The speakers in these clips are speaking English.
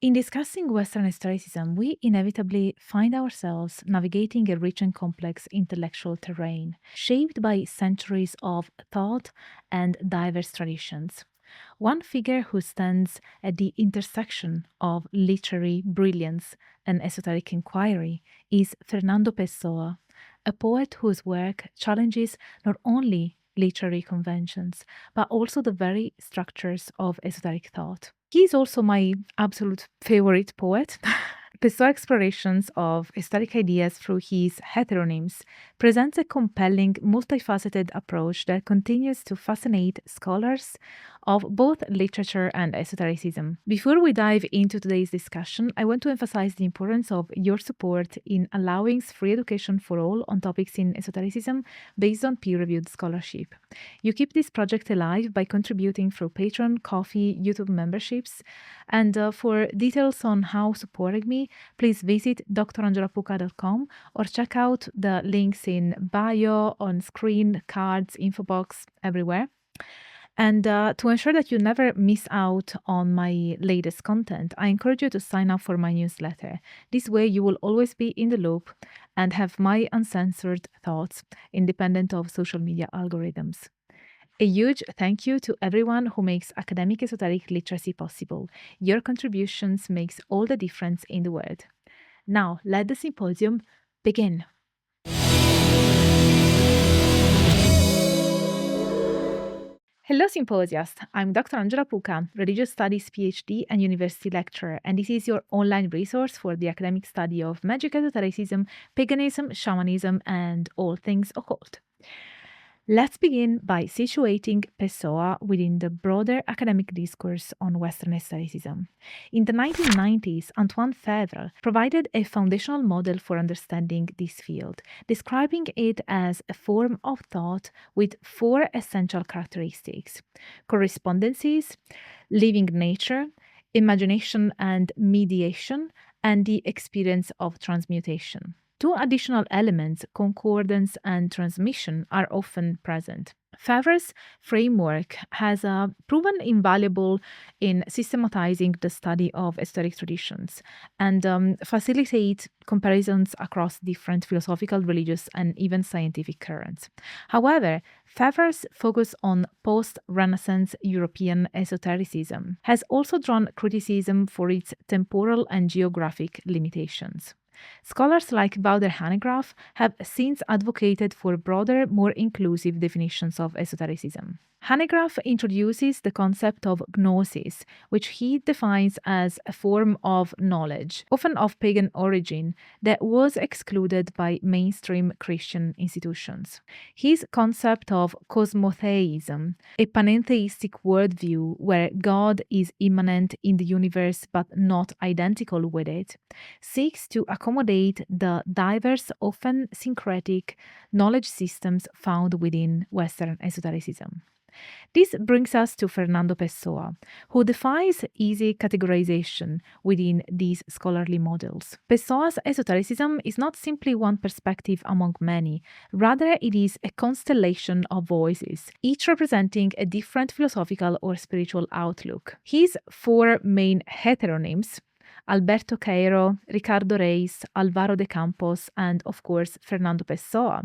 In discussing Western Esotericism, we inevitably find ourselves navigating a rich and complex intellectual terrain, shaped by centuries of thought and diverse traditions. One figure who stands at the intersection of literary brilliance and esoteric inquiry is Fernando Pessoa, a poet whose work challenges not only literary conventions, but also the very structures of esoteric thought. He is also my absolute favorite poet. Pessoa's explorations of aesthetic ideas through his heteronyms presents a compelling, multifaceted approach that continues to fascinate scholars of both literature and esotericism. Before we dive into today's discussion, I want to emphasize the importance of your support in allowing free education for all on topics in esotericism based on peer-reviewed scholarship. You keep this project alive by contributing through Patreon, Ko-fi, YouTube memberships, and for details on how supporting me, please visit drangelapuca.com or check out the links in bio, on screen, cards, info box, everywhere. And to ensure that you never miss out on my latest content, I encourage you to sign up for my newsletter. This way, you will always be in the loop and have my uncensored thoughts, independent of social media algorithms. A huge thank you to everyone who makes academic esoteric literacy possible. Your contributions makes all the difference in the world. Now, let the symposium begin. Hello, symposiast. I'm Dr. Angela Puca, Religious Studies PhD and University Lecturer, and this is your online resource for the academic study of magic, esotericism, paganism, shamanism, and all things occult. Let's begin by situating Pessoa within the broader academic discourse on Western esotericism. In the 1990s, Antoine Faivre provided a foundational model for understanding this field, describing it as a form of thought with four essential characteristics: correspondences, living nature, imagination and mediation, and the experience of transmutation. Two additional elements, concordance and transmission, are often present. Faivre's framework has proven invaluable in systematizing the study of esoteric traditions and facilitate comparisons across different philosophical, religious, and even scientific currents. However, Faivre's focus on post-Renaissance European esotericism has also drawn criticism for its temporal and geographic limitations. Scholars like Wouter Hanegraaff have since advocated for broader, more inclusive definitions of esotericism. Hanegraaff introduces the concept of gnosis, which he defines as a form of knowledge, often of pagan origin, that was excluded by mainstream Christian institutions. His concept of cosmotheism, a pantheistic worldview where God is immanent in the universe but not identical with it, seeks to accommodate the diverse, often syncretic knowledge systems found within Western esotericism. This brings us to Fernando Pessoa, who defies easy categorization within these scholarly models. Pessoa's esotericism is not simply one perspective among many, rather it is a constellation of voices, each representing a different philosophical or spiritual outlook. His four main heteronyms, Alberto Caeiro, Ricardo Reis, Álvaro de Campos, and of course Fernando Pessoa,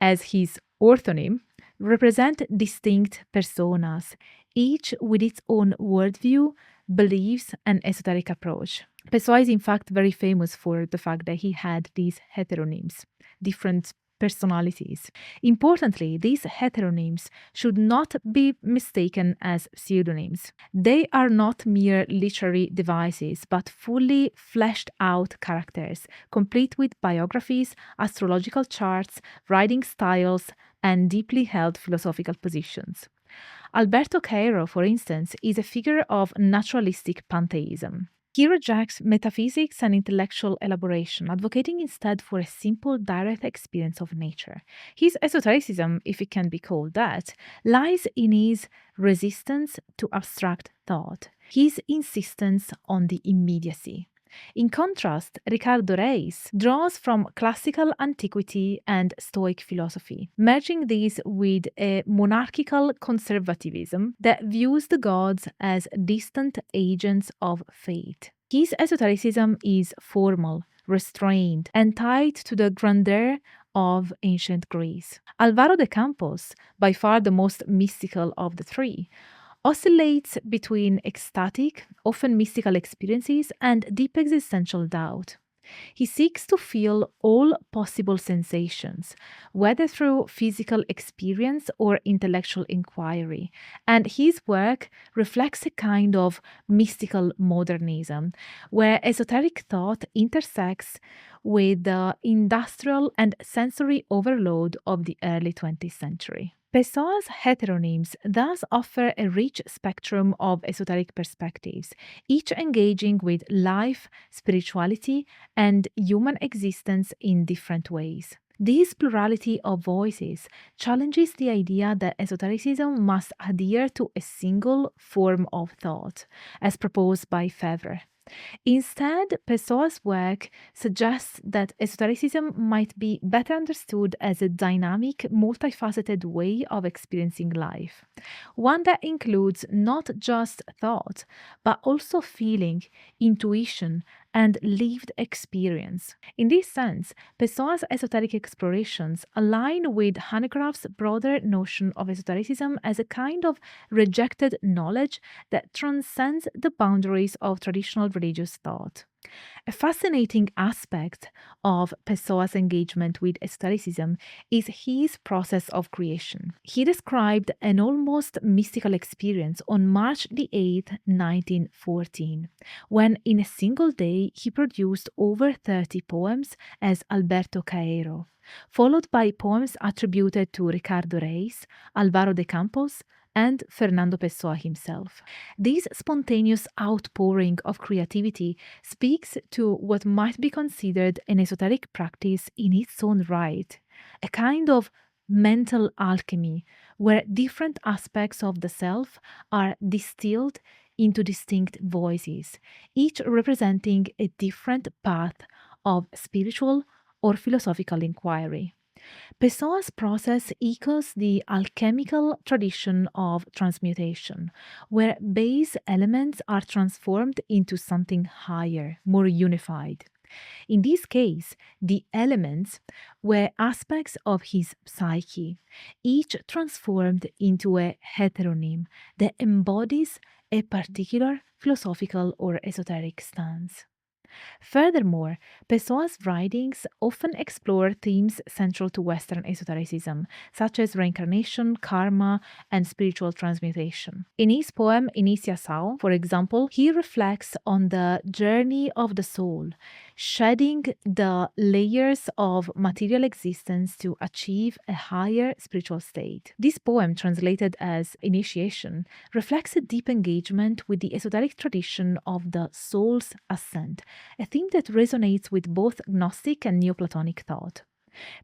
as his orthonym, represent distinct personas, each with its own worldview, beliefs, and esoteric approach. Pessoa is in fact very famous for the fact that he had these heteronyms, different personalities. Importantly, these heteronyms should not be mistaken as pseudonyms. They are not mere literary devices, but fully fleshed out characters, complete with biographies, astrological charts, writing styles, and deeply held philosophical positions. Alberto Caeiro, for instance, is a figure of naturalistic pantheism. He rejects metaphysics and intellectual elaboration, advocating instead for a simple, direct experience of nature. His esotericism, if it can be called that, lies in his resistance to abstract thought, his insistence on the immediacy. In contrast, Ricardo Reis draws from classical antiquity and Stoic philosophy, merging these with a monarchical conservatism that views the gods as distant agents of fate. His esotericism is formal, restrained, and tied to the grandeur of ancient Greece. Álvaro de Campos, by far the most mystical of the three, oscillates between ecstatic, often mystical experiences and deep existential doubt. He seeks to feel all possible sensations, whether through physical experience or intellectual inquiry, and his work reflects a kind of mystical modernism, where esoteric thought intersects with the industrial and sensory overload of the early 20th century. Pessoa's heteronyms thus offer a rich spectrum of esoteric perspectives, each engaging with life, spirituality, and human existence in different ways. This plurality of voices challenges the idea that esotericism must adhere to a single form of thought, as proposed by Faivre. Instead, Pessoa's work suggests that esotericism might be better understood as a dynamic, multifaceted way of experiencing life, one that includes not just thought, but also feeling, intuition, and lived experience. In this sense, Pessoa's esoteric explorations align with Hanegraaff's broader notion of esotericism as a kind of rejected knowledge that transcends the boundaries of traditional religious thought. A fascinating aspect of Pessoa's engagement with esotericism is his process of creation. He described an almost mystical experience on March the 8th, 1914, when in a single day he produced over 30 poems as Alberto Caeiro, followed by poems attributed to Ricardo Reis, Álvaro de Campos, and Fernando Pessoa himself. This spontaneous outpouring of creativity speaks to what might be considered an esoteric practice in its own right, a kind of mental alchemy where different aspects of the self are distilled into distinct voices, each representing a different path of spiritual or philosophical inquiry. Pessoa's process echoes the alchemical tradition of transmutation, where base elements are transformed into something higher, more unified. In this case, the elements were aspects of his psyche, each transformed into a heteronym that embodies a particular philosophical or esoteric stance. Furthermore, Pessoa's writings often explore themes central to Western esotericism, such as reincarnation, karma, and spiritual transmutation. In his poem Iniciação, for example, he reflects on the journey of the soul, shedding the layers of material existence to achieve a higher spiritual state. This poem, translated as Initiation, reflects a deep engagement with the esoteric tradition of the soul's ascent, a theme that resonates with both Gnostic and Neoplatonic thought.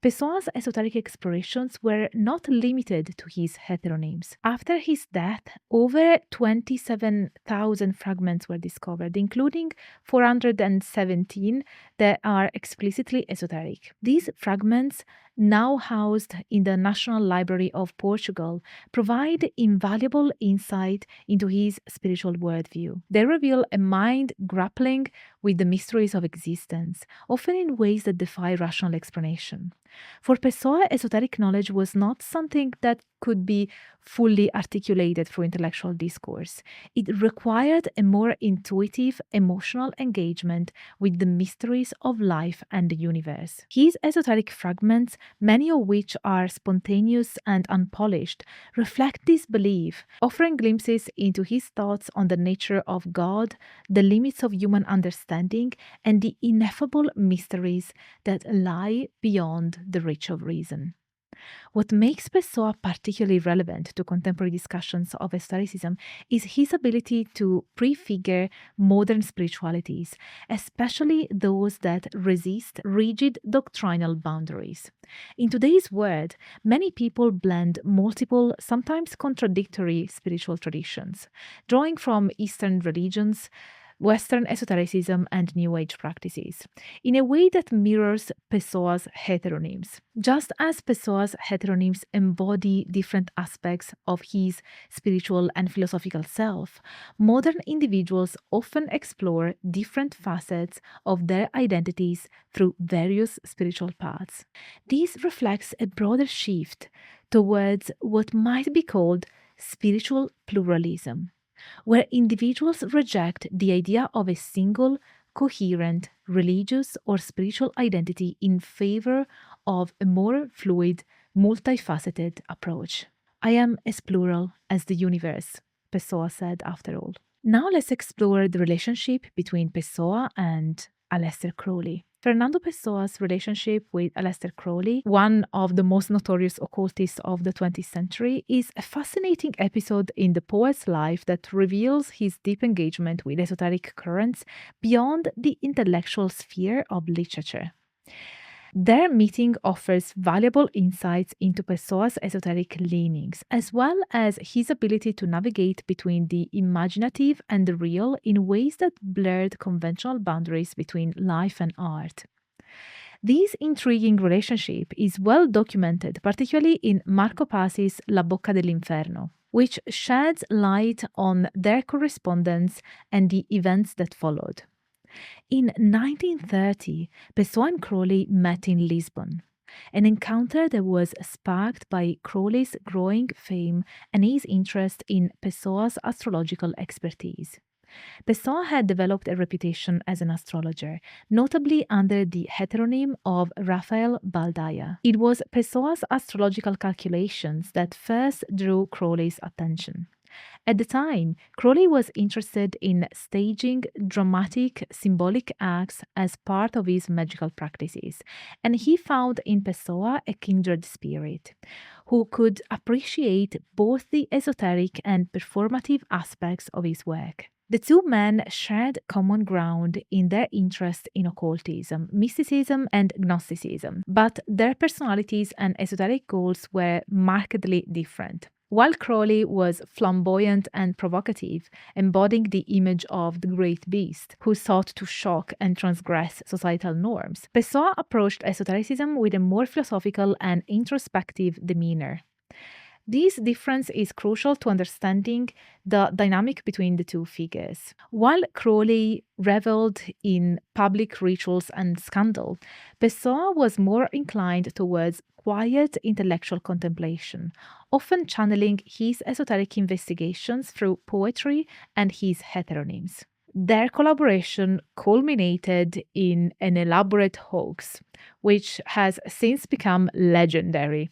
Pessoa's esoteric explorations were not limited to his heteronyms. After his death, over 27,000 fragments were discovered, including 417 that are explicitly esoteric. These fragments, now housed in the National Library of Portugal, provide invaluable insight into his spiritual worldview. They reveal a mind grappling with the mysteries of existence, often in ways that defy rational explanation. For Pessoa, esoteric knowledge was not something that could be fully articulated through intellectual discourse. It required a more intuitive, emotional engagement with the mysteries of life and the universe. His esoteric fragments, many of which are spontaneous and unpolished, reflect this belief, offering glimpses into his thoughts on the nature of God, the limits of human understanding, and the ineffable mysteries that lie beyond the reach of reason. What makes Pessoa particularly relevant to contemporary discussions of esotericism is his ability to prefigure modern spiritualities, especially those that resist rigid doctrinal boundaries. In today's world, many people blend multiple, sometimes contradictory spiritual traditions, drawing from Eastern religions, Western esotericism and New Age practices, in a way that mirrors Pessoa's heteronyms. Just as Pessoa's heteronyms embody different aspects of his spiritual and philosophical self, modern individuals often explore different facets of their identities through various spiritual paths. This reflects a broader shift towards what might be called spiritual pluralism, where individuals reject the idea of a single, coherent religious or spiritual identity in favor of a more fluid, multifaceted approach. I am as plural as the universe, Pessoa said after all. Now let's explore the relationship between Pessoa and Aleister Crowley. Fernando Pessoa's relationship with Aleister Crowley, one of the most notorious occultists of the 20th century, is a fascinating episode in the poet's life that reveals his deep engagement with esoteric currents beyond the intellectual sphere of literature. Their meeting offers valuable insights into Pessoa's esoteric leanings, as well as his ability to navigate between the imaginative and the real in ways that blurred conventional boundaries between life and art. This intriguing relationship is well documented, particularly in Marco Pasi's La Boca dell'Inferno, which sheds light on their correspondence and the events that followed. In 1930, Pessoa and Crowley met in Lisbon, an encounter that was sparked by Crowley's growing fame and his interest in Pessoa's astrological expertise. Pessoa had developed a reputation as an astrologer, notably under the heteronym of Raphael Baldaya. It was Pessoa's astrological calculations that first drew Crowley's attention. At the time, Crowley was interested in staging dramatic, symbolic acts as part of his magical practices, and he found in Pessoa a kindred spirit, who could appreciate both the esoteric and performative aspects of his work. The two men shared common ground in their interest in occultism, mysticism, and Gnosticism, but their personalities and esoteric goals were markedly different. While Crowley was flamboyant and provocative, embodying the image of the great beast who sought to shock and transgress societal norms, Pessoa approached esotericism with a more philosophical and introspective demeanor. This difference is crucial to understanding the dynamic between the two figures. While Crowley reveled in public rituals and scandal, Pessoa was more inclined towards quiet intellectual contemplation, often channeling his esoteric investigations through poetry and his heteronyms. Their collaboration culminated in an elaborate hoax, which has since become legendary.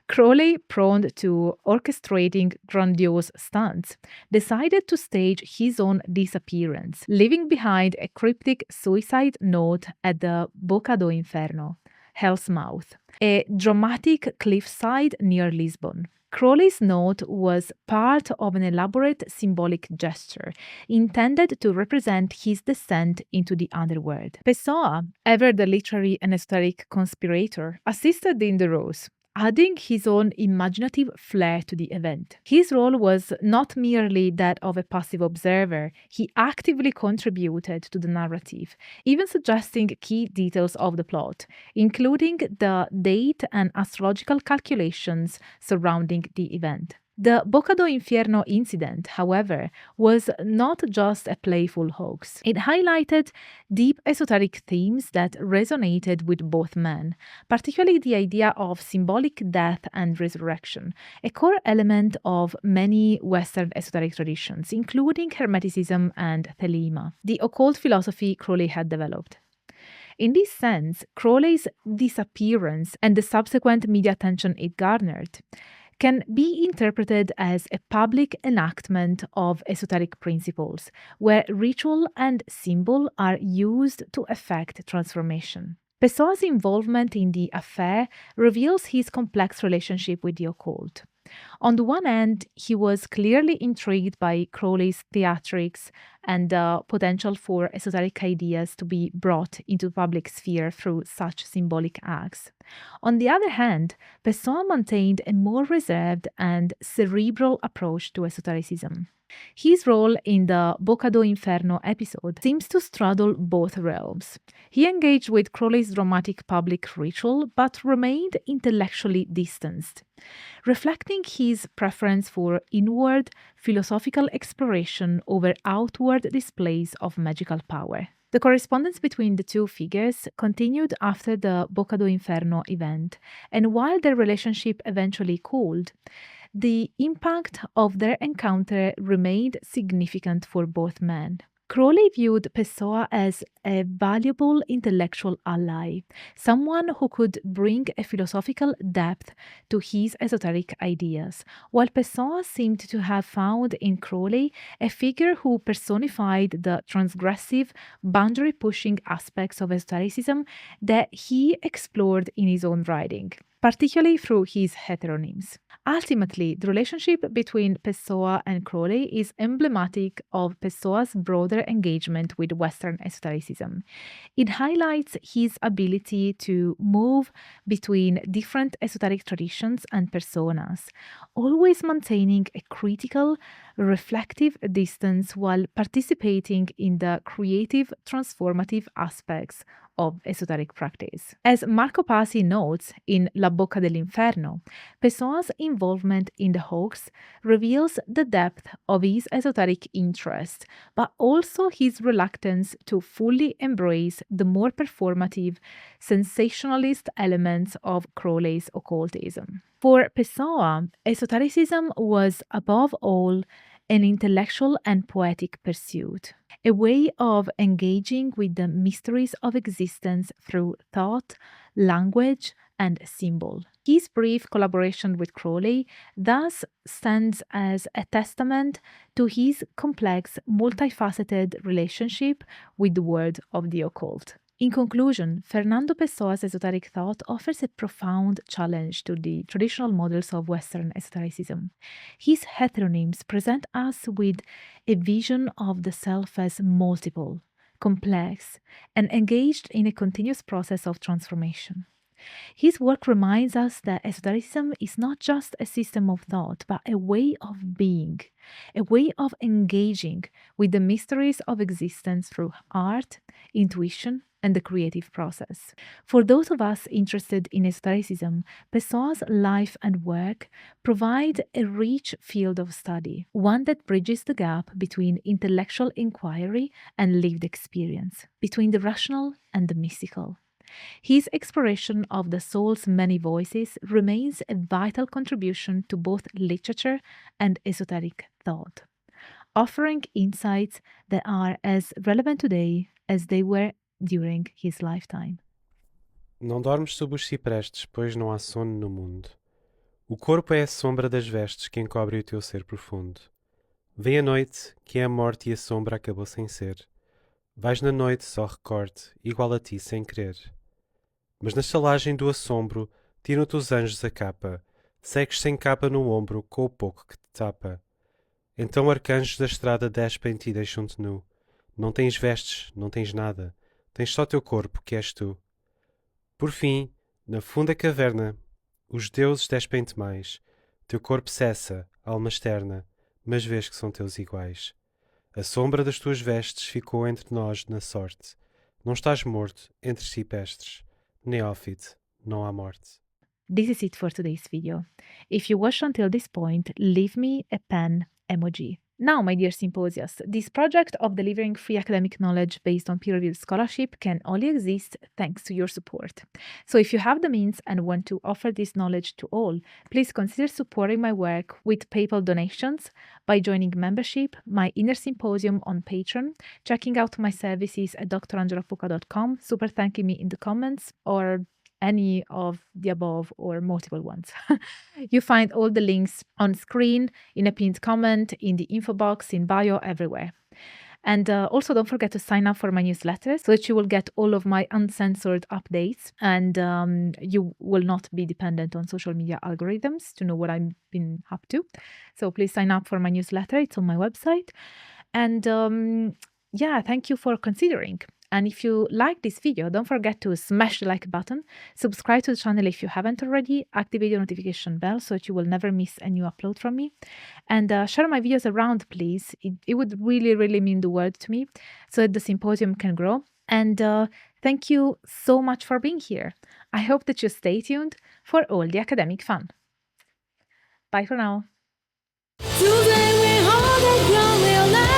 Crowley, prone to orchestrating grandiose stunts, decided to stage his own disappearance, leaving behind a cryptic suicide note at the Boca do Inferno, Hell's Mouth, a dramatic cliffside near Lisbon. Crowley's note was part of an elaborate symbolic gesture intended to represent his descent into the underworld. Pessoa, ever the literary and esoteric conspirator, assisted in the ruse, adding his own imaginative flair to the event. His role was not merely that of a passive observer, he actively contributed to the narrative, even suggesting key details of the plot, including the date and astrological calculations surrounding the event. The Boca do Inferno incident, however, was not just a playful hoax. It highlighted deep esoteric themes that resonated with both men, particularly the idea of symbolic death and resurrection, a core element of many Western esoteric traditions, including Hermeticism and Thelema, the occult philosophy Crowley had developed. In this sense, Crowley's disappearance and the subsequent media attention it garnered can be interpreted as a public enactment of esoteric principles, where ritual and symbol are used to effect transformation. Pessoa's involvement in the affair reveals his complex relationship with the occult. On the one hand, he was clearly intrigued by Crowley's theatrics and the potential for esoteric ideas to be brought into the public sphere through such symbolic acts. On the other hand, Pessoa maintained a more reserved and cerebral approach to esotericism. His role in the Boca do Inferno episode seems to straddle both realms. He engaged with Crowley's dramatic public ritual but remained intellectually distanced, reflecting his preference for inward philosophical exploration over outward displays of magical power. The correspondence between the two figures continued after the Boca do Inferno event, and while their relationship eventually cooled, the impact of their encounter remained significant for both men. Crowley viewed Pessoa as a valuable intellectual ally, someone who could bring a philosophical depth to his esoteric ideas, while Pessoa seemed to have found in Crowley a figure who personified the transgressive, boundary-pushing aspects of esotericism that he explored in his own writing, particularly through his heteronyms. Ultimately, the relationship between Pessoa and Crowley is emblematic of Pessoa's broader engagement with Western esotericism. It highlights his ability to move between different esoteric traditions and personas, always maintaining a critical, reflective distance while participating in the creative, transformative aspects of esoteric practice. As Marco Pasi notes in La Boca dell'Inferno, Pessoa's involvement in the Hoax reveals the depth of his esoteric interest, but also his reluctance to fully embrace the more performative, sensationalist elements of Crowley's occultism. For Pessoa, esotericism was above all an intellectual and poetic pursuit, a way of engaging with the mysteries of existence through thought, language, and symbol. His brief collaboration with Crowley thus stands as a testament to his complex, multifaceted relationship with the world of the occult. In conclusion, Fernando Pessoa's esoteric thought offers a profound challenge to the traditional models of Western esotericism. His heteronyms present us with a vision of the self as multiple, complex, and engaged in a continuous process of transformation. His work reminds us that esotericism is not just a system of thought, but a way of being, a way of engaging with the mysteries of existence through art, intuition, and the creative process. For those of us interested in esotericism, Pessoa's life and work provide a rich field of study, one that bridges the gap between intellectual inquiry and lived experience, between the rational and the mystical. His exploration of the soul's many voices remains a vital contribution to both literature and esoteric thought, offering insights that are as relevant today as they were during his lifetime. Não dormes sob os ciprestes, pois não há sono no mundo. O corpo é a sombra das vestes que encobre o teu ser profundo. Vem a noite, que é a morte e a sombra acabou sem ser. Vais na noite só recorte, igual a ti sem querer. Mas na estalagem do assombro, tiram-te os anjos a capa. Segues sem capa no ombro, com o pouco que te tapa. Então arcanjos da estrada despem-te e deixam-te nu. Não tens vestes, não tens nada. Tens só teu corpo, que és tu. Por fim, na funda caverna, os deuses despem-te mais. Teu corpo cessa, alma externa, mas vês que são teus iguais. A sombra das tuas vestes ficou entre nós na sorte. Não estás morto entre cipestres. Neófite, não há morte. This is it for today's video. If you watched until this point, leave me a pen emoji. Now, my dear symposiasts, this project of delivering free academic knowledge based on peer-reviewed scholarship can only exist thanks to your support. So if you have the means and want to offer this knowledge to all, please consider supporting my work with PayPal donations by joining membership, my inner symposium on Patreon, checking out my services at drangelapuca.com, super thanking me in the comments, or any of the above or multiple ones. You find all the links on screen, in a pinned comment, in the info box, in bio, everywhere. And also don't forget to sign up for my newsletter so that you will get all of my uncensored updates, and you will not be dependent on social media algorithms to know what I've been up to. So please sign up for my newsletter. It's on my website. And yeah, thank you for considering. And if you like this video, don't forget to smash the like button, subscribe to the channel if you haven't already, activate your notification bell so that you will never miss a new upload from me, and share my videos around, please. It would really, really mean the world to me so that the symposium can grow. And thank you so much for being here. I hope that you stay tuned for all the academic fun. Bye for now. Today we hold the ground, we'll